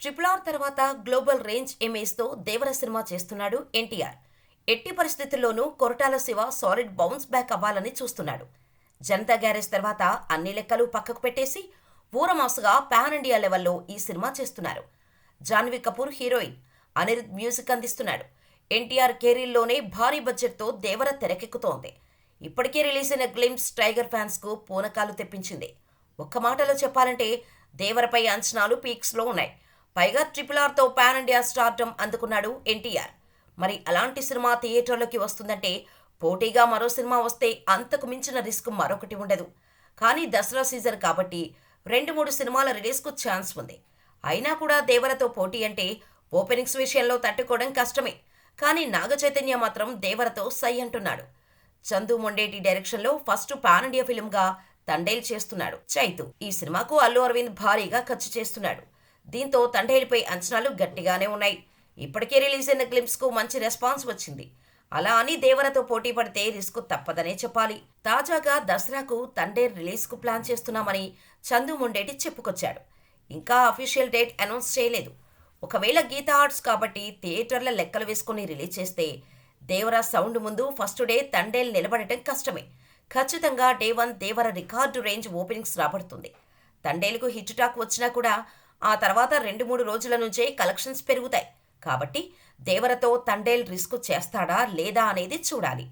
RRR తర్వాత global range ఇమేజ్తో దేవర cinema చేస్తున్నాడు ఎన్టీఆర్. ఎట్టి పరిస్థితుల్లోనూ Koratala Shiva solid bounce back అవ్వాలని చూస్తున్నాడు. జనతా గ్యారేజ్ తర్వాత అన్ని లెక్కలు పక్కకు పెట్టేసి ఊరమాసుగా పాన్ ఇండియా లెవెల్లో ఈ సినిమా చేస్తున్నారు. జాన్వీ కపూర్ హీరోయిన్, అనిరుద్ మ్యూజిక్ అందిస్తున్నాడు. ఎన్టీఆర్ కెరీర్లోనే భారీ బడ్జెట్తో దేవర తెరకెక్కుతోంది. ఇప్పటికే రిలీజ్ అయిన గ్లిమ్స్ టైగర్ ఫ్యాన్స్కు పూనకాలు తెప్పించింది. ఒక్క మాటలో చెప్పాలంటే దేవరపై అంచనాలు పీక్స్లో ఉన్నాయి. పైగా RRRతో పాన్ ఇండియా స్టార్డమ్ అందుకున్నాడు ఎన్టీఆర్. మరి అలాంటి సినిమా థియేటర్లోకి వస్తుందంటే పోటీగా మరో సినిమా వస్తే అంతకు మించిన రిస్క్ మరొకటి ఉండదు. కానీ దసరా సీజన్ కాబట్టి 2-3 సినిమాల రిలీజ్కు ఛాన్స్ ఉంది. అయినా కూడా దేవరతో పోటీ అంటే ఓపెనింగ్స్ విషయంలో తట్టుకోవడం కష్టమే. కానీ నాగ చైతన్య మాత్రం దేవరతో సై అంటున్నాడు. చందు మొండేటి డైరెక్షన్లో ఫస్ట్ పాన్ ఇండియా ఫిల్మ్గా తండేల్ చేస్తున్నాడు చైతు. ఈ సినిమాకు అల్లు అరవింద్ భారీగా ఖర్చు చేస్తున్నాడు. దీంతో తండేలుపై అంచనాలు గట్టిగానే ఉన్నాయి. ఇప్పటికే రిలీజ్ అయిన గ్లిమ్స్కు మంచి రెస్పాన్స్ వచ్చింది. అలా అని దేవరతో పోటీ పడితే రిస్క్ తప్పదనే చెప్పాలి. తాజాగా దసరాకు తండేల్ రిలీజ్కు ప్లాన్ చేస్తున్నామని చందు మొండేటి చెప్పుకొచ్చాడు. ఇంకా అఫీషియల్ డేట్ అనౌన్స్ చేయలేదు. ఒకవేళ గీతా ఆర్ట్స్ కాబట్టి థియేటర్ల లెక్కలు వేసుకుని రిలీజ్ చేస్తే దేవర సౌండ్ ముందు ఫస్ట్ డే తండేల్ నిలబడటం కష్టమే. ఖచ్చితంగా day 1 Devara record range openings రాబడుతుంది. తండేలుకు హిట్ టాక్ వచ్చినా కూడా ఆ తర్వాత 2-3 రోజుల నుంచే కలెక్షన్స్ పెరుగుతాయి. కాబట్టి దేవరతో తండేల్ రిస్క్ చేస్తాడా లేదా అనేది చూడాలి.